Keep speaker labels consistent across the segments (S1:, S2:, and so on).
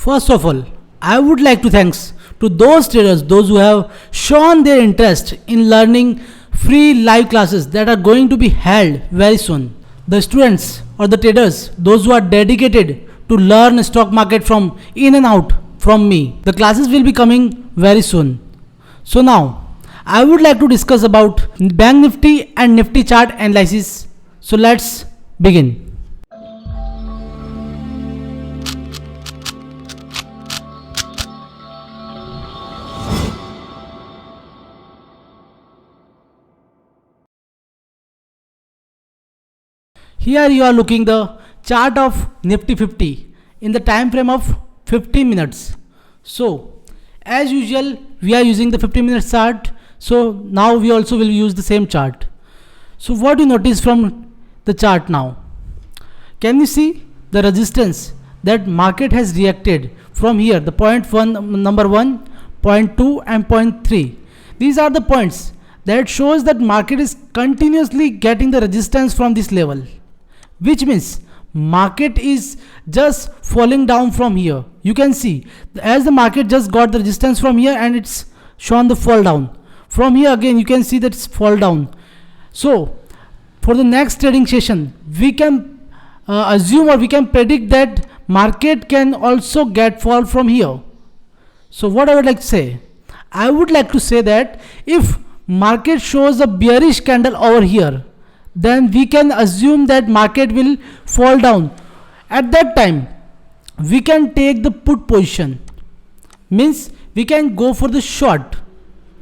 S1: First of all, I would like to thanks to those traders, those who have shown their interest in learning free live classes that are going to be held very soon. The students or the traders, those who are dedicated to learn stock market from in and out from me, the classes will be coming very soon. So now, I would like to discuss about Bank Nifty and Nifty chart analysis. So let's begin. Here you are looking the chart of Nifty 50 in the time frame of 15 minutes. So as usual we are using the 15 minutes chart. So now we also will use the same chart. So what you notice from the chart now? Can you see the resistance that market has reacted from here, the point 1, number 1, point 2 and point 3. These are the points that shows that market is continuously getting the resistance from this level, which means market is just falling down from here. You can see as the market just got the resistance from here and it's shown the fall down. From here again you can see that it's fall down. So for the next trading session we can assume or we can predict that market can also get fall from here. So what I would like to say, I would like to say that if market shows a bearish candle over here, then we can assume that market will fall down. At that time we can take the put position, means we can go for the short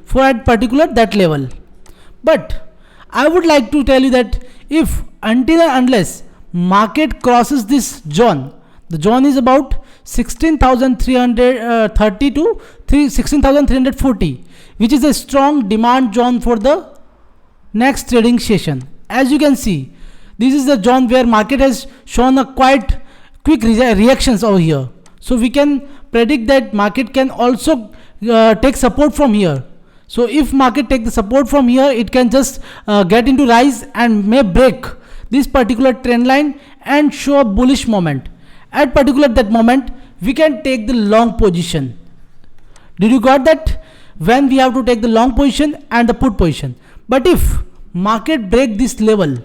S1: for at particular that level. But I would like to tell you that if until and unless market crosses this zone, the zone is about 16,330 to 16,340, which is a strong demand zone for the next trading session. As you can see, this is the zone where market has shown a quite quick reactions over here. So we can predict that market can also take support from here. So if market take the support from here, it can just get into rise and may break this particular trend line and show a bullish moment. At particular that moment, we can take the long position. Did you got that? When we have to take the long position and the put position. But if market break this level,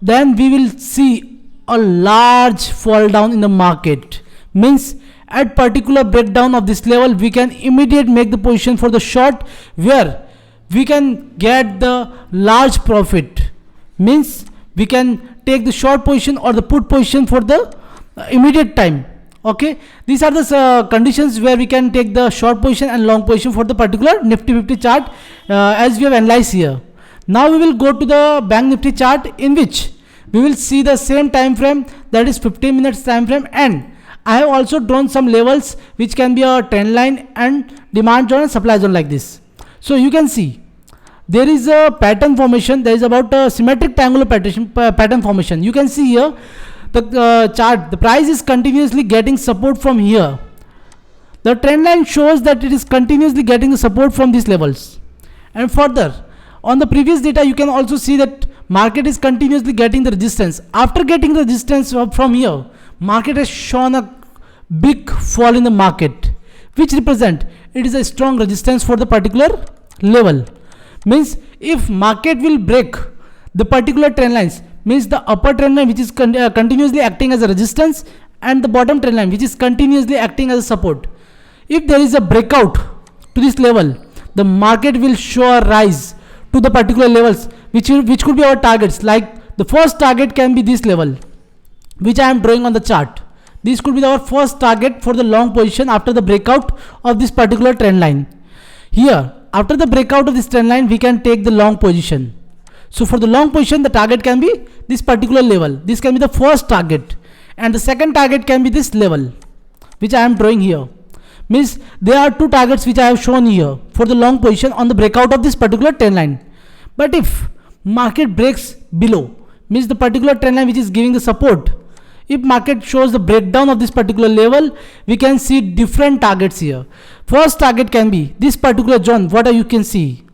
S1: then we will see a large fall down in the market. Means at particular breakdown of this level, we can immediate make the position for the short, where we can get the large profit. Means we can take the short position or the put position for the immediate time. Okay, these are the conditions where we can take the short position and long position for the particular Nifty 50 chart as we have analyzed here. Now we will go to the Bank Nifty chart, in which we will see the same time frame, that is 15 minutes time frame, and I have also drawn some levels which can be a trend line and demand zone and supply zone like this. So you can see there is a pattern formation. There is about a symmetric triangular pattern formation. You can see here the chart, the price is continuously getting support from here. The trend line shows that it is continuously getting the support from these levels. And further, on the previous data you can also see that market is continuously getting the resistance. After getting the resistance from here, market has shown a big fall in the market, which represent it is a strong resistance for the particular level. Means if market will break the particular trend lines, means the upper trend line which is continuously acting as a resistance and the bottom trend line which is continuously acting as a support, if there is a breakout to this level, the market will show a rise to the particular levels which could be our targets. Like the first target can be this level which I am drawing on the chart. This could be our first target for the long position after the breakout of this particular trend line. Here after the breakout of this trend line we can take the long position. So for the long position the target can be this particular level. This can be the first target, and the second target can be this level which I am drawing here. Means there are two targets which I have shown here for the long position on the breakout of this particular trend line. But if market breaks below, means the particular trend line which is giving the support, if market shows the breakdown of this particular level, we can see different targets here. First target can be this particular zone. What you can see?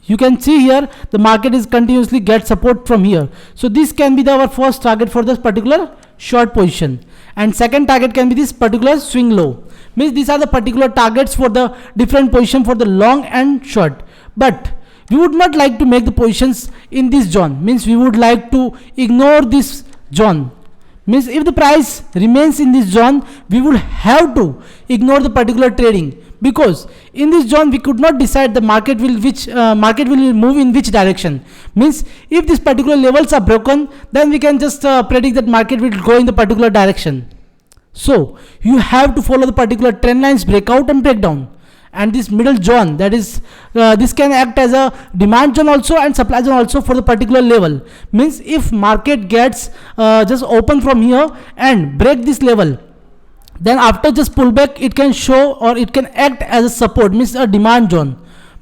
S1: You can see here the market is continuously get support from here. So this can be our first target for this particular short position. And second target can be this particular swing low. means these are the particular targets for the different position for the long and short. But we would not like to make the positions in this zone, means we would like to ignore this zone. Means if the price remains in this zone, we would have to ignore the particular trading, because in this zone we could not decide the market will move in which direction. Means if these particular levels are broken, then we can just predict that market will go in the particular direction. So you have to follow the particular trend lines breakout and breakdown. And this middle zone, that is this can act as a demand zone also and supply zone also for the particular level. Means if market gets just open from here and break this level, then after just pullback it can show or it can act as a support, means a demand zone.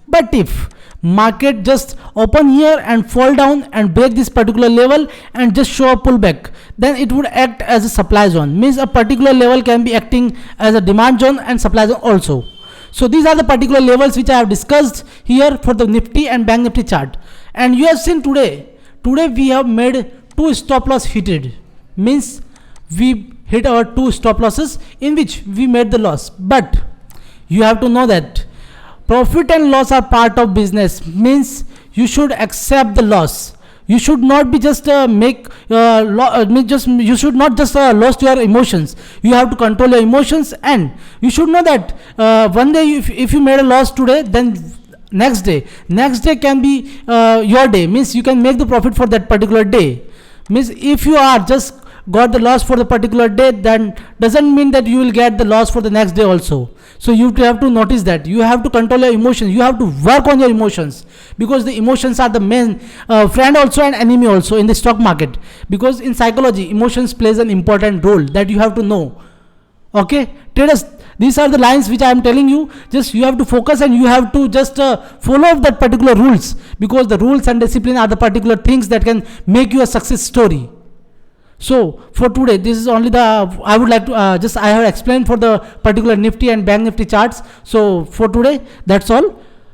S1: But if market just open here and fall down and break this particular level and just show a pullback, then it would act as a supply zone. Means a particular level can be acting as a demand zone and supply zone also. So these are the particular levels which I have discussed here for the Nifty and Bank Nifty chart. And you have seen today we have made 2 stop loss hit. Means we hit our 2 stop losses in which we made the loss. But you have to know that profit and loss are part of business. Means you should accept the loss. You should not be just you should not just lose your emotions. You have to control your emotions, and you should know that one day if you made a loss today, then next day can be your day. Means you can make the profit for that particular day. Means if you are just got the loss for the particular day, then doesn't mean that you will get the loss for the next day also. So you have to notice that you have to control your emotions. You have to work on your emotions, because the emotions are the main friend also and enemy also in the stock market. Because in psychology, emotions plays an important role that you have to know. Okay, traders, these are the lines which I am telling you. Just you have to focus and you have to just follow that particular rules, because the rules and discipline are the particular things that can make you a success story. So for today, this is only the I would like to I have explained for the particular Nifty and Bank Nifty charts. So for today, that's all.